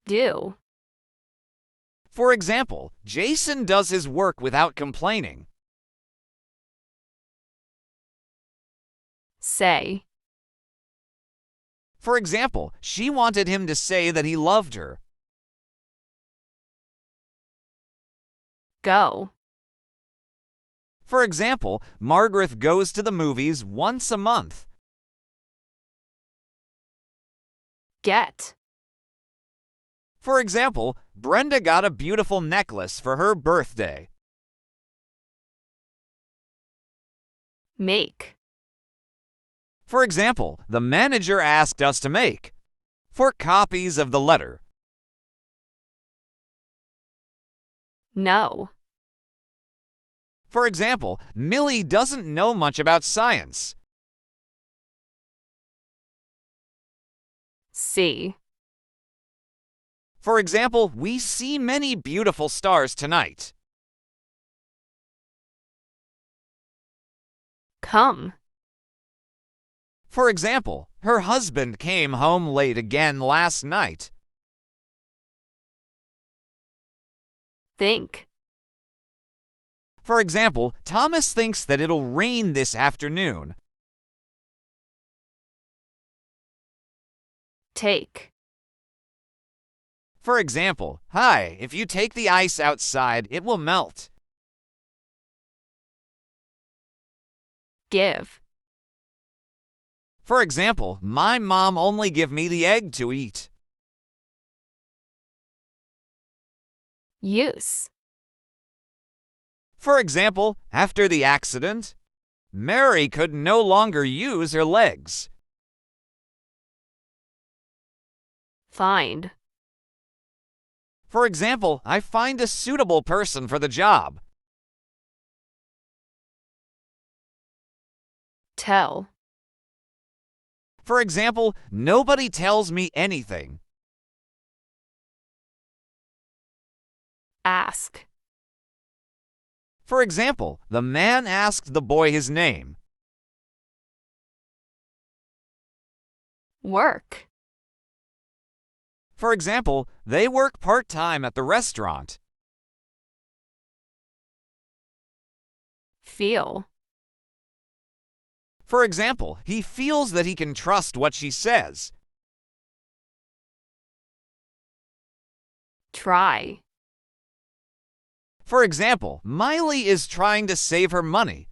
Do. For example, Jason does his work without complaining. Say. For example, she wanted him to say that he loved her. Go. For example, Margaret goes to the movies once a month. Get. For example, Brenda got a beautiful necklace for her birthday. Make. For example, the manager asked us to make 4 copies of the letter. No. For example, Millie doesn't know much about science. See. For example, we see many beautiful stars tonight. Come. For example, her husband came home late again last night. Think. For example, Thomas thinks that it'll rain this afternoon. Take. For example, hi, if you take the ice outside, it will melt. Give. For example, my mom only gave me the egg to eat. Use. For example, after the accident, Mary could no longer use her legs. Find. For example, I find a suitable person for the job. Tell. For example, nobody tells me anything. Ask. For example, the man asked the boy his name. Work. For example, they work part-time at the restaurant. Feel. For example, he feels that he can trust what she says. Try. For example, Miley is trying to save her money.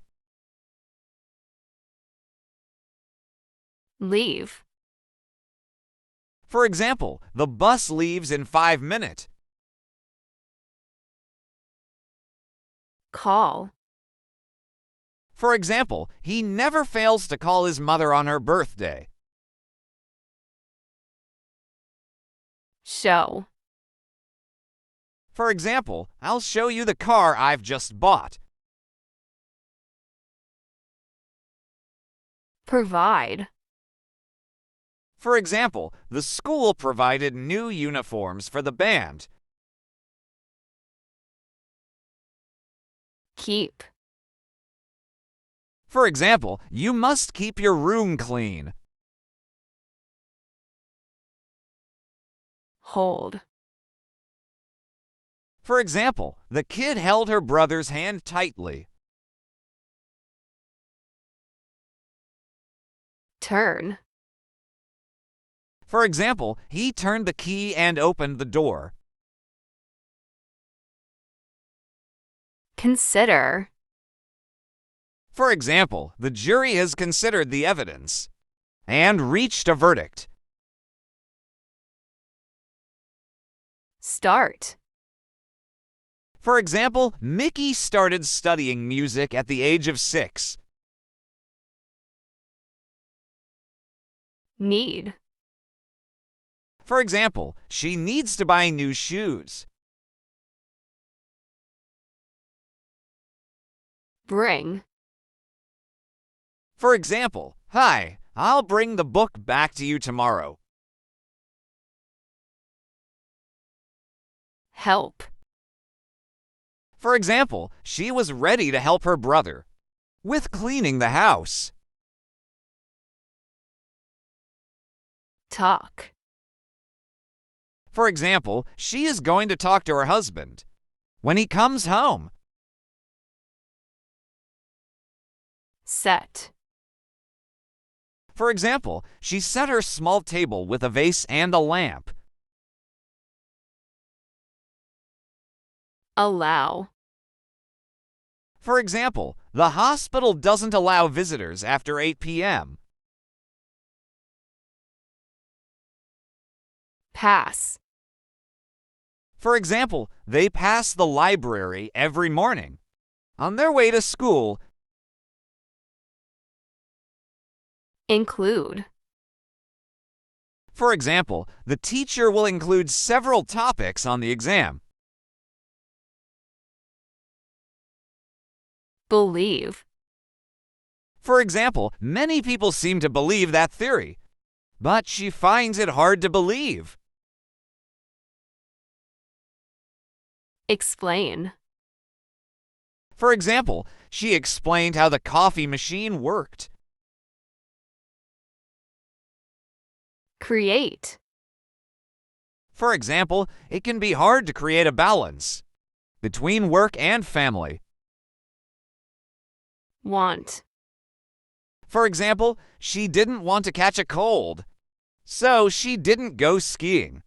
Leave. For example, the bus leaves in 5 minutes. Call. For example, he never fails to call his mother on her birthday. Show. For example, I'll show you the car I've just bought. Provide. For example, the school provided new uniforms for the band. Keep. For example, you must keep your room clean. Hold. For example, the kid held her brother's hand tightly. Turn. For example, he turned the key and opened the door. Consider. For example, the jury has considered the evidence and reached a verdict. Start. For example, Mickey started studying music at the age of 6. Need. For example, she needs to buy new shoes. Bring. For example, hi, I'll bring the book back to you tomorrow. Help. For example, she was ready to help her brother with cleaning the house. Talk. For example, she is going to talk to her husband when he comes home. Set. For example, she set her small table with a vase and a lamp. Allow. For example, the hospital doesn't allow visitors after 8 p.m. Pass. For example, they pass the library every morning. On their way to school, Include. for example, the teacher will include several topics on the exam. Believe. For example, many people seem to believe that theory, but she finds it hard to believe. Explain. For example, she explained how the coffee machine worked. Create. For example, it can be hard to create a balance between work and family. Want. For example, she didn't want to catch a cold, so she didn't go skiing.